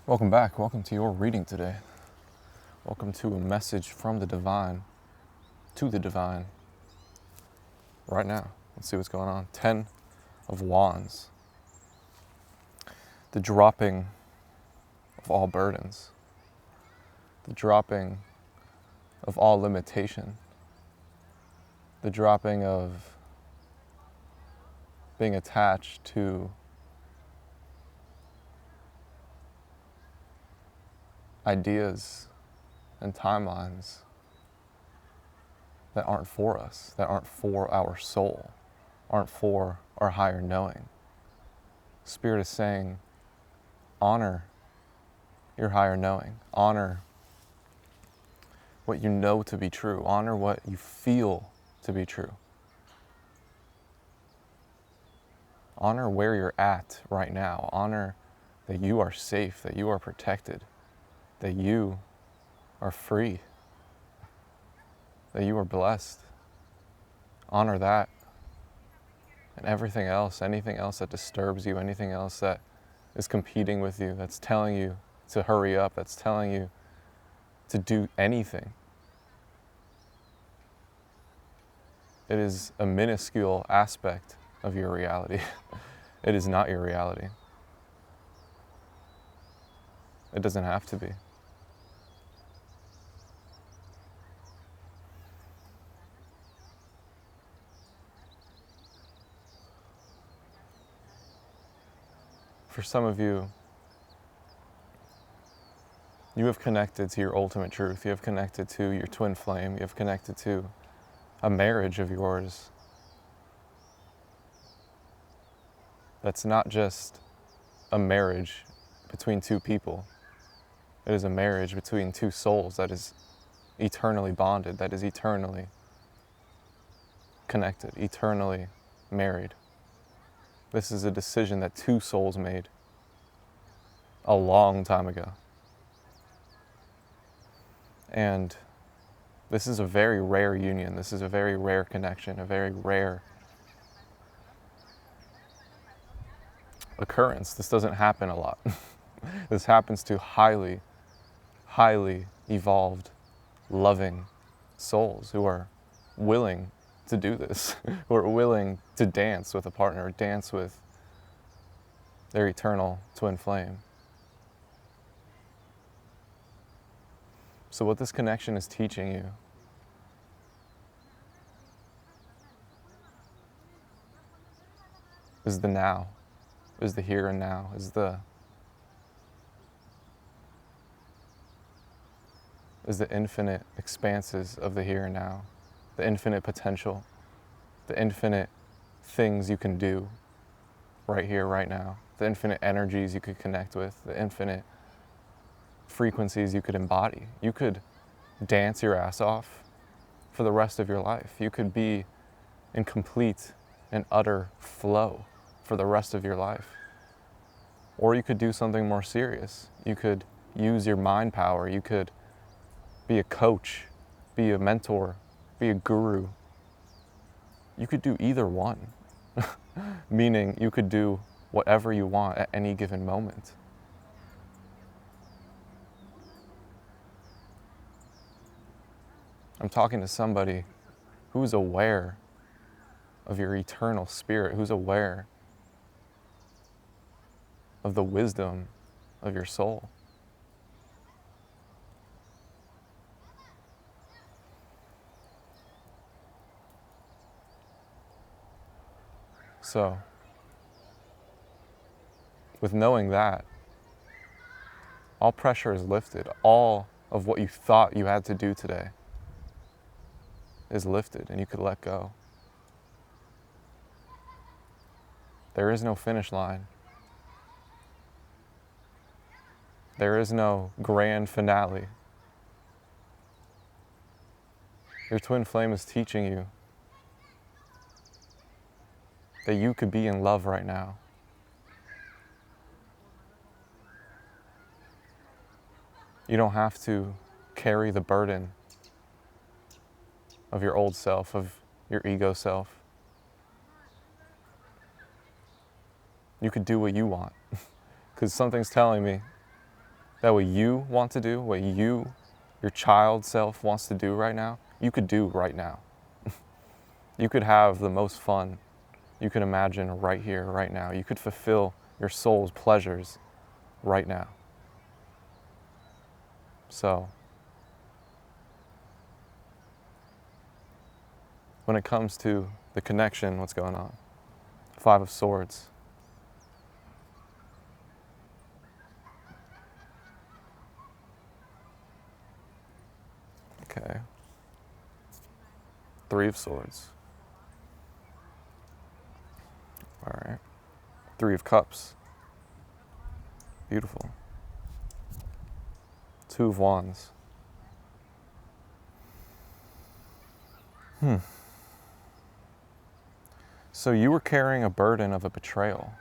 Welcome back. Welcome to your reading today. Welcome to a message from the divine to the divine right now. Let's see what's going on. 10 of Wands. The dropping of all burdens. The dropping of all limitation. The dropping of being attached to ideas and timelines that aren't for us, that aren't for our soul, aren't for our higher knowing. Spirit is saying, honor your higher knowing. Honor what you know to be true. Honor what you feel to be true. Honor where you're at right now. Honor that you are safe, that you are protected, that you are free, that you are blessed. Honor that. And everything else, anything else that disturbs you, anything else that is competing with you, that's telling you to hurry up, that's telling you to do anything. It is a minuscule aspect of your reality. It is not your reality. It doesn't have to be. For some of you, you have connected to your ultimate truth. You have connected to your twin flame. You have connected to a marriage of yours that's not just a marriage between two people. It is a marriage between two souls that is eternally bonded, that is eternally connected, eternally married. This is a decision that two souls made a long time ago. And this is a very rare union. This is a very rare connection, a very rare occurrence. This doesn't happen a lot. This happens to highly, highly evolved, loving souls who are willing to do this, who are willing to dance with a partner, dance with their eternal twin flame. So what this connection is teaching you is the now, is the here and now, is the infinite expanses of the here and now, the infinite potential, the infinite things you can do right here, right now, the infinite energies you could connect with, the infinite frequencies you could embody. You could dance your ass off for the rest of your life. You could be in complete and utter flow for the rest of your life. Or you could do something more serious. You could use your mind power. You could be a coach, be a mentor, be a guru. You could do either one, meaning you could do whatever you want at any given moment. I'm talking to somebody who's aware of your eternal spirit, who's aware of the wisdom of your soul. So, with knowing that, all pressure is lifted. All of what you thought you had to do today is lifted, and you could let go. There is no finish line. There is no grand finale. Your twin flame is teaching you that you could be in love right now. You don't have to carry the burden of your old self, of your ego self. You could do what you want. Because something's telling me that what you want to do, what your child self wants to do right now, you could do right now. You could have the most fun you could imagine right here, right now. You could fulfill your soul's pleasures right now. So, when it comes to the connection, what's going on? Five of Swords. Okay. Three of Swords. All right. Three of Cups. Beautiful. Two of Wands. So you were carrying a burden of a betrayal.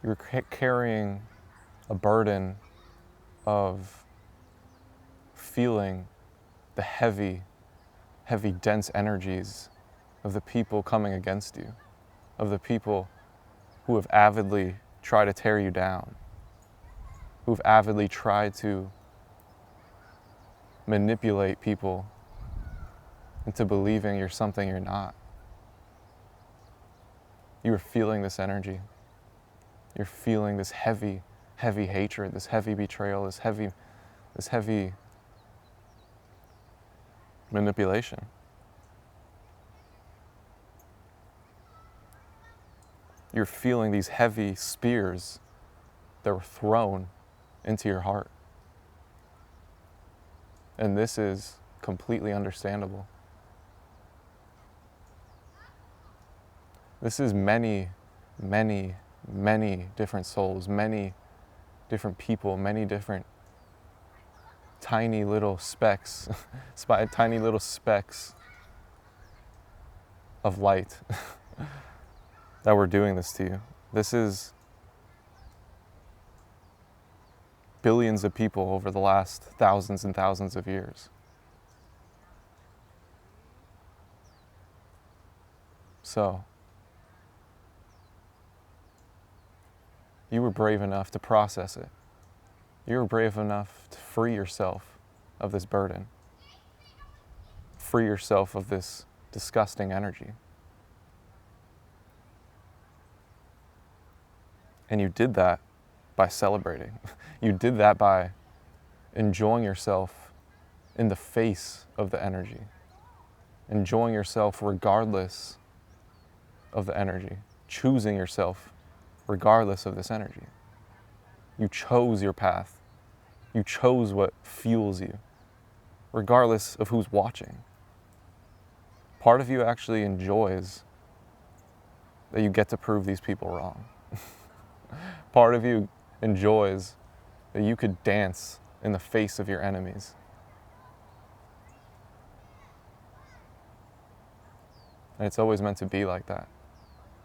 You were carrying a burden of feeling the heavy, dense energies of the people coming against you, of the people who have avidly tried to tear you down, who've avidly tried to manipulate people into believing you're something you're not. You were feeling this energy. You're feeling this heavy hatred, this heavy betrayal, this heavy manipulation. You're feeling these heavy spears that were thrown into your heart. And this is completely understandable. This is many different souls, many different people, many different tiny little specks, tiny little specks of light that were doing this to you. This is billions of people over the last thousands and thousands of years. So, you were brave enough to process it. You were brave enough to free yourself of this burden. Free yourself of this disgusting energy. And you did that by celebrating. You did that by enjoying yourself in the face of the energy. Enjoying yourself regardless of the energy. Choosing yourself regardless of this energy. You chose your path. You chose what fuels you, regardless of who's watching. Part of you actually enjoys that you get to prove these people wrong. Part of you enjoys that you could dance in the face of your enemies. And it's always meant to be like that.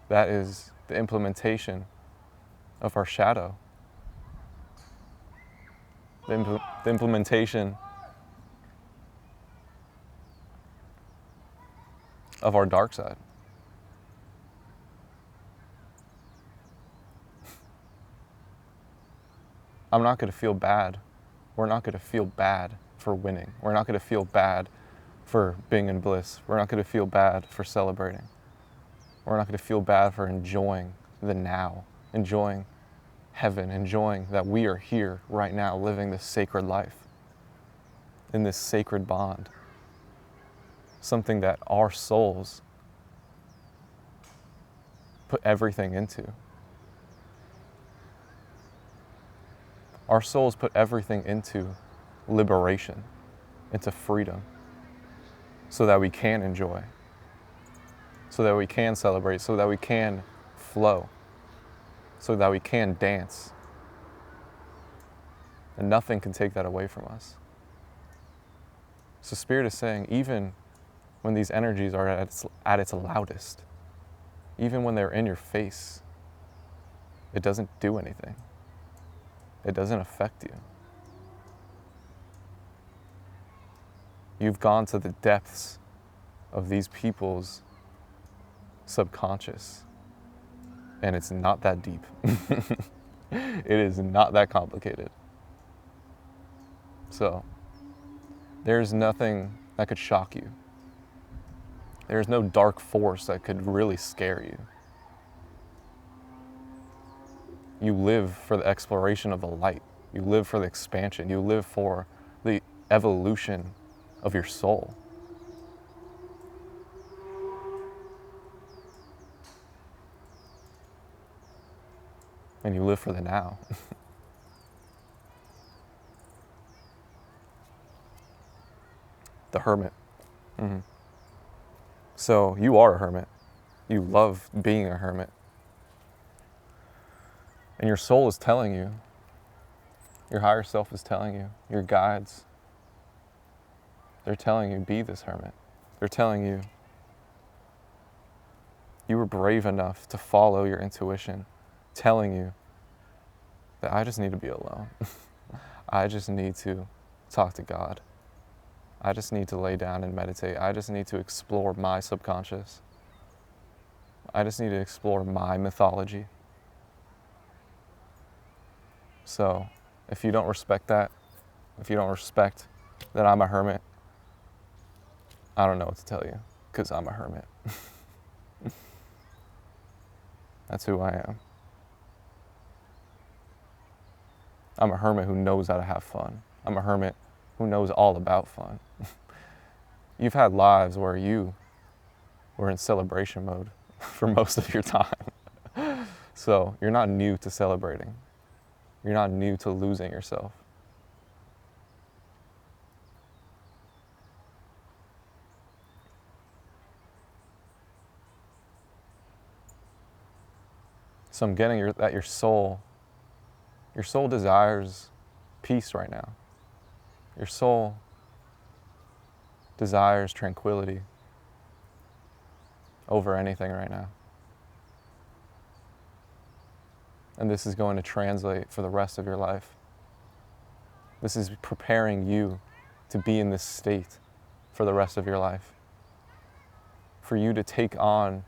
That is the implementation of our shadow. The implementation of our dark side. I'm not going to feel bad. We're not going to feel bad for winning. We're not going to feel bad for being in bliss. We're not going to feel bad for celebrating. We're not going to feel bad for enjoying the now, enjoying heaven, enjoying that we are here right now living this sacred life, in this sacred bond, something that our souls put everything into. Our souls put everything into liberation, into freedom, so that we can enjoy, so that we can celebrate, so that we can flow, so that we can dance. And nothing can take that away from us. So Spirit is saying, even when these energies are at its loudest, even when they're in your face, it doesn't do anything. It doesn't affect you. You've gone to the depths of these people's subconscious, and it's not that deep. It is not that complicated. So there's nothing that could shock you. There's no dark force that could really scare you. You live for the exploration of the light. You live for the expansion. You live for the evolution of your soul. And you live for the now. The hermit. Mm-hmm. So you are a hermit. You love being a hermit. And your soul is telling you, your higher self is telling you, your guides, they're telling you, be this hermit. They're telling you, you were brave enough to follow your intuition, telling you that I just need to be alone. I just need to talk to God. I just need to lay down and meditate. I just need to explore my subconscious. I just need to explore my mythology. So if you don't respect that, if you don't respect that I'm a hermit, I don't know what to tell you, because I'm a hermit. That's who I am. I'm a hermit who knows how to have fun. I'm a hermit who knows all about fun. You've had lives where you were in celebration mode for most of your time. So you're not new to celebrating. You're not new to losing yourself. So I'm getting that your soul desires peace right now. Your soul desires tranquility over anything right now. And this is going to translate for the rest of your life. This is preparing you to be in this state for the rest of your life. For you to take on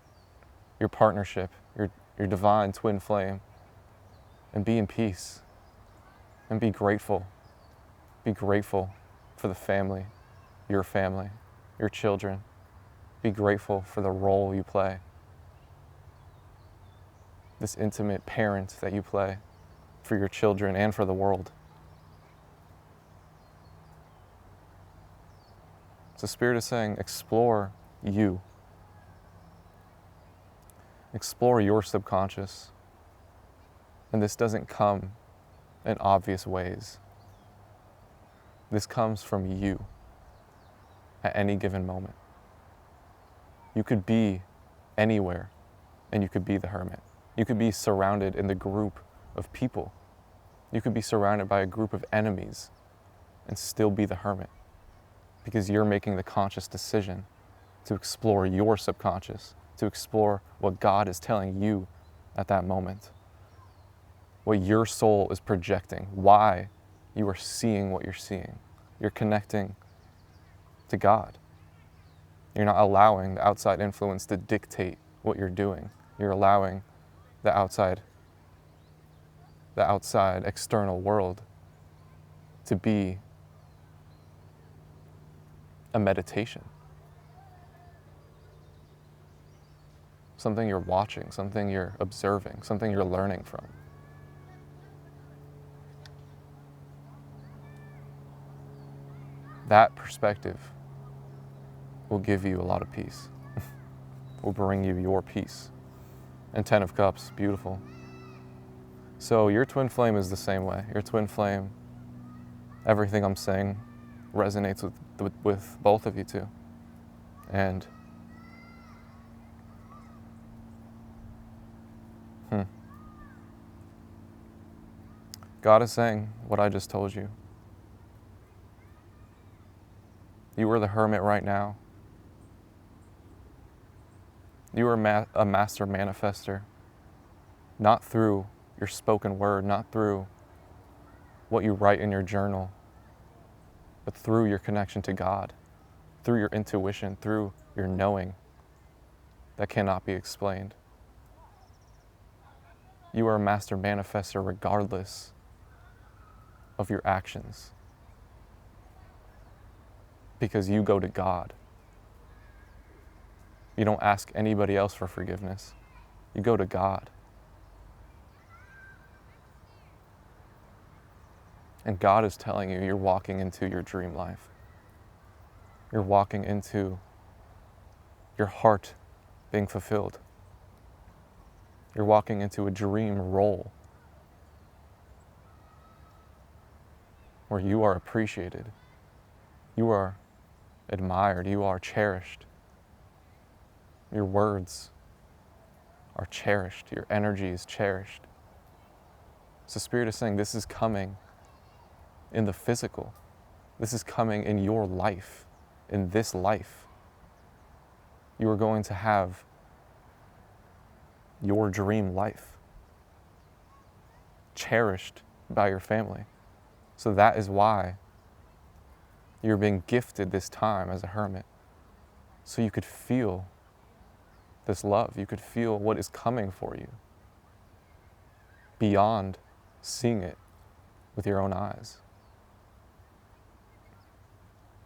your partnership, your divine twin flame, and be in peace, and be grateful. Be grateful for the family, your children. Be grateful for the role you play. This intimate parent that you play for your children and for the world. So Spirit is saying, explore you. Explore your subconscious. And this doesn't come in obvious ways. This comes from you at any given moment. You could be anywhere and you could be the hermit. You could be surrounded in the group of people. You could be surrounded by a group of enemies and still be the hermit, because you're making the conscious decision to explore your subconscious, to explore what God is telling you at that moment, what your soul is projecting, why you are seeing what you're seeing. You're connecting to God. You're not allowing the outside influence to dictate what you're doing. You're allowing the outside external world to be a meditation. Something you're watching, something you're observing, something you're learning from. That perspective will give you a lot of peace, will bring you your peace. And 10 of Cups, beautiful. So your twin flame is the same way. Your twin flame, everything I'm saying resonates with both of you too. And God is saying what I just told you. You are the hermit right now. You are a master manifester, not through your spoken word, not through what you write in your journal, but through your connection to God, through your intuition, through your knowing that cannot be explained. You are a master manifester regardless of your actions. because you go to God. You don't ask anybody else for forgiveness. You go to God. And God is telling you, you're walking into your dream life. You're walking into your heart being fulfilled. You're walking into a dream role where you are appreciated, you are admired, you are cherished. Your words are cherished, your energy is cherished. So Spirit is saying this is coming in the physical. This is coming in your life, in this life. You are going to have your dream life, cherished by your family. So that is why you're being gifted this time as a hermit, so you could feel this love. You could feel what is coming for you beyond seeing it with your own eyes.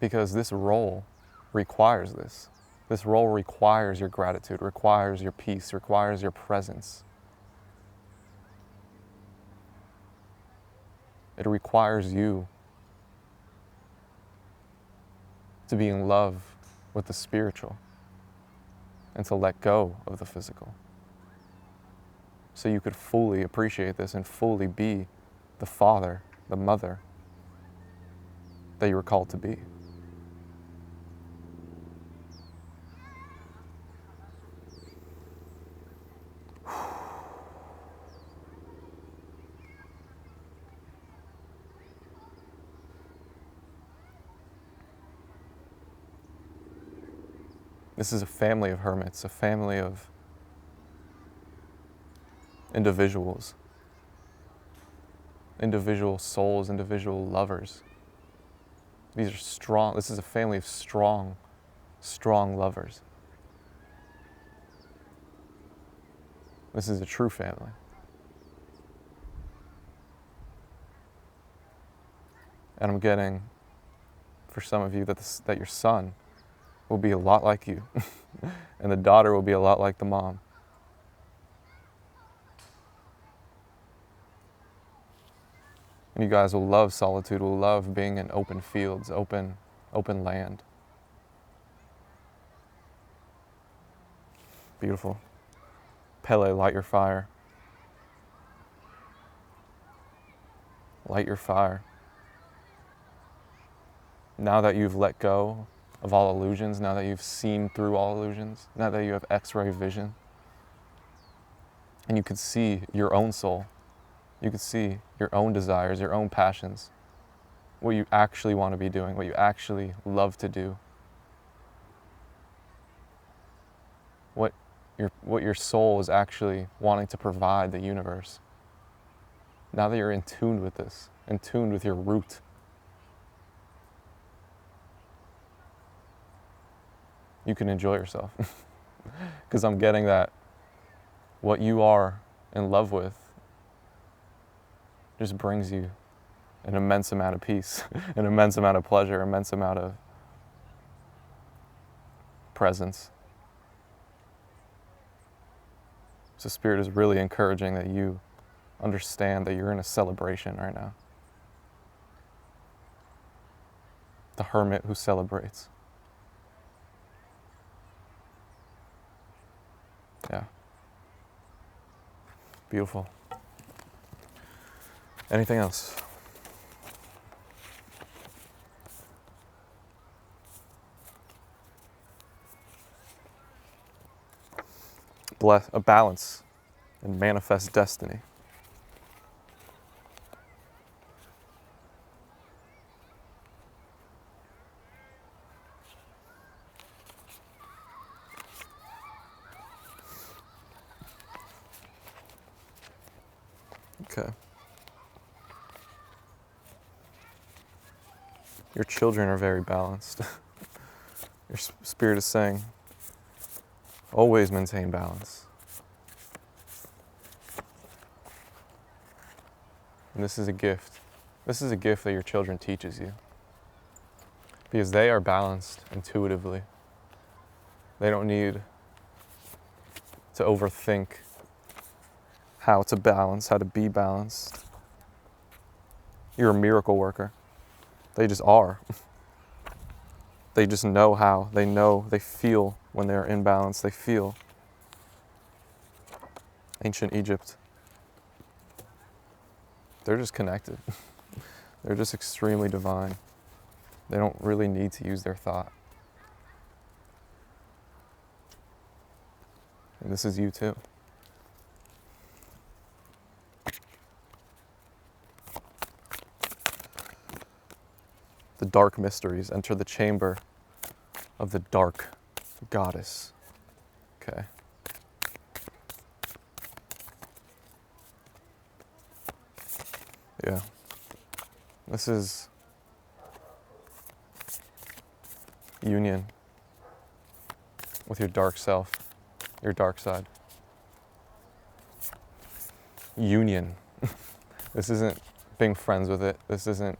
Because this role requires this. This role requires your gratitude, requires your peace, requires your presence. It requires you to be in love with the spiritual and to let go of the physical. So you could fully appreciate this and fully be the father, the mother that you were called to be. This is a family of hermits, a family of individuals, individual souls, individual lovers. These are strong, this is a family of strong, strong lovers. This is a true family. And I'm getting, for some of you, that your son will be a lot like you, and the daughter will be a lot like the mom. And you guys will love solitude, will love being in open fields, open land. Beautiful. Pele, light your fire. Light your fire. Now that you've let go of all illusions, now that you've seen through all illusions, now that you have X-ray vision, and you can see your own soul, you can see your own desires, your own passions, what you actually want to be doing, what you actually love to do, what your soul is actually wanting to provide the universe. Now that you're in tune with this, in tune with your root, you can enjoy yourself. Because I'm getting that what you are in love with just brings you an immense amount of peace, an immense amount of pleasure, immense amount of presence. So Spirit is really encouraging that you understand that you're in a celebration right now. The hermit who celebrates. Yeah. Beautiful. Anything else? A balance and manifest destiny. Okay. Your children are very balanced. Your Spirit is saying, always maintain balance. And this is a gift. This is a gift that your children teaches you. because they are balanced intuitively. They don't need to overthink how to balance, how to be balanced. You're a miracle worker. They just are. They just know how. They know, they feel when they're in balance. They feel. Ancient Egypt. They're just connected. They're just extremely divine. They don't really need to use their thought. And this is you too. The dark mysteries enter the chamber of the dark goddess. Okay. Yeah. This is union with your dark self, your dark side. Union. This isn't being friends with it. This isn't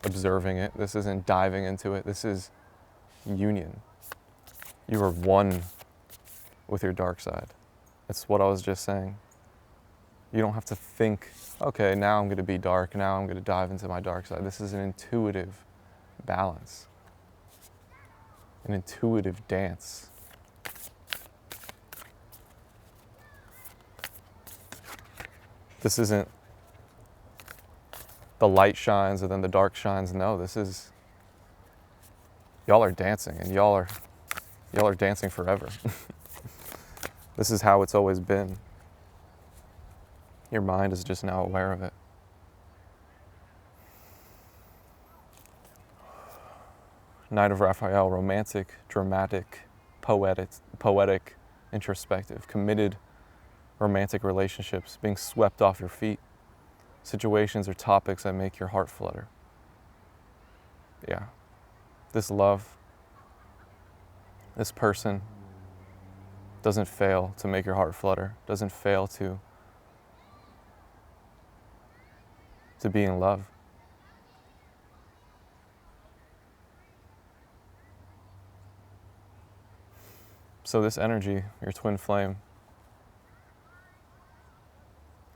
observing it. This isn't diving into it. This is union. You are one with your dark side. That's what I was just saying. You don't have to think, okay, now I'm going to be dark. Now I'm going to dive into my dark side. This is an intuitive balance, an intuitive dance. This isn't the light shines and then the dark shines. No, this is, y'all are dancing, and y'all are dancing forever. This is how it's always been. Your mind is just now aware of it. Knight of Raphael, romantic, dramatic, poetic, introspective, committed romantic relationships, being swept off your feet, situations or topics that make your heart flutter. Yeah. This love, this person doesn't fail to make your heart flutter, doesn't fail to be in love. So this energy, your twin flame,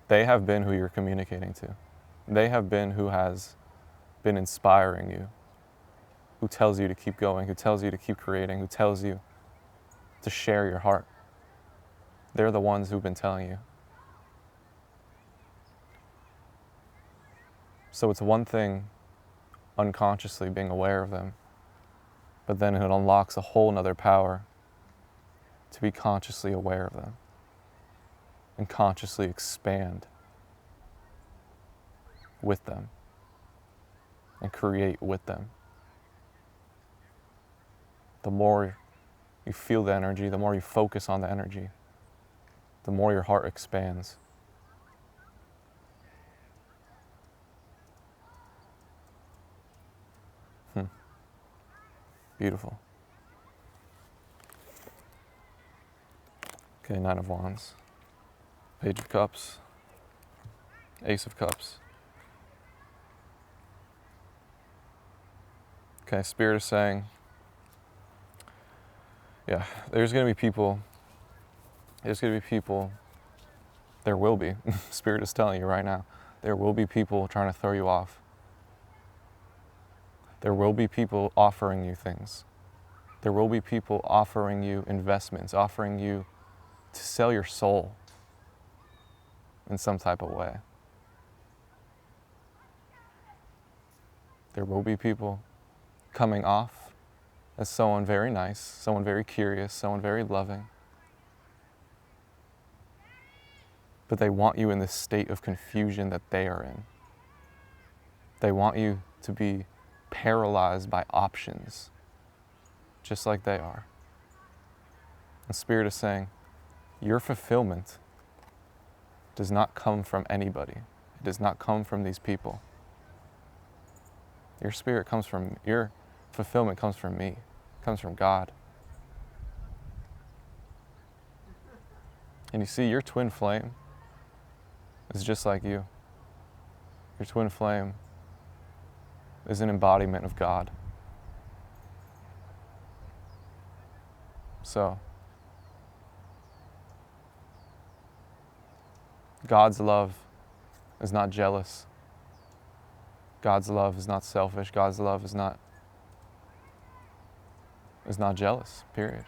they have been who you're communicating to. They have been who has been inspiring you, who tells you to keep going, who tells you to keep creating, who tells you to share your heart. They're the ones who've been telling you. So it's one thing unconsciously being aware of them, but then it unlocks a whole nother power to be consciously aware of them and consciously expand with them and create with them. The more you feel the energy, the more you focus on the energy, the more your heart expands. Beautiful. Okay, Nine of Wands, Page of Cups, Ace of Cups. Okay, Spirit is saying, yeah, there's going to be people, there will be, Spirit is telling you right now, there will be people trying to throw you off. There will be people offering you things. There will be people offering you investments, offering you to sell your soul in some type of way. There will be people coming off as someone very nice, someone very curious, someone very loving. But they want you in this state of confusion that they are in. They want you to be paralyzed by options, just like they are. And Spirit is saying, your fulfillment does not come from anybody. It does not come from these people. Your fulfillment comes from me, comes from God. And you see, your twin flame is just like you. Your twin flame is an embodiment of God. So, God's love is not jealous. God's love is not selfish. God's love is not jealous, period.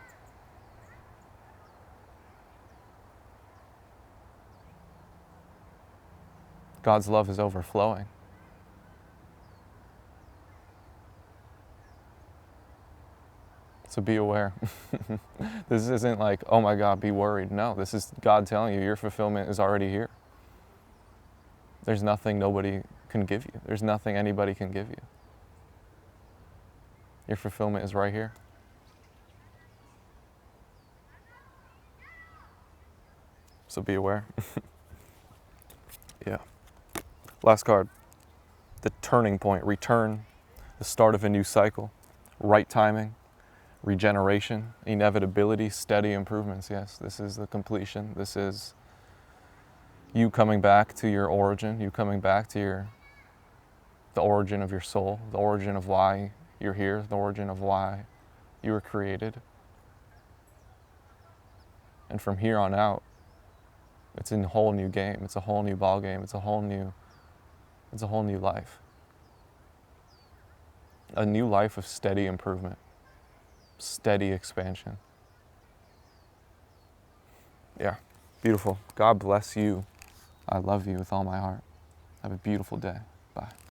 God's love is overflowing. So be aware. This isn't like, oh my God, be worried. No, this is God telling you your fulfillment is already here. There's nothing nobody can give you. There's nothing anybody can give you. Your fulfillment is right here. So be aware. Yeah. Last card. The turning point, return, the start of a new cycle, right timing, regeneration, inevitability, steady improvements. Yes, this is the completion. This is you coming back to your origin, you coming back to the origin of your soul, the origin of why you're here, the origin of why you were created. And from here on out, it's a whole new game. It's a whole new ball game. It's a whole new life. A new life of steady improvement, steady expansion. Yeah, beautiful. God bless you. I love you with all my heart. Have a beautiful day. Bye.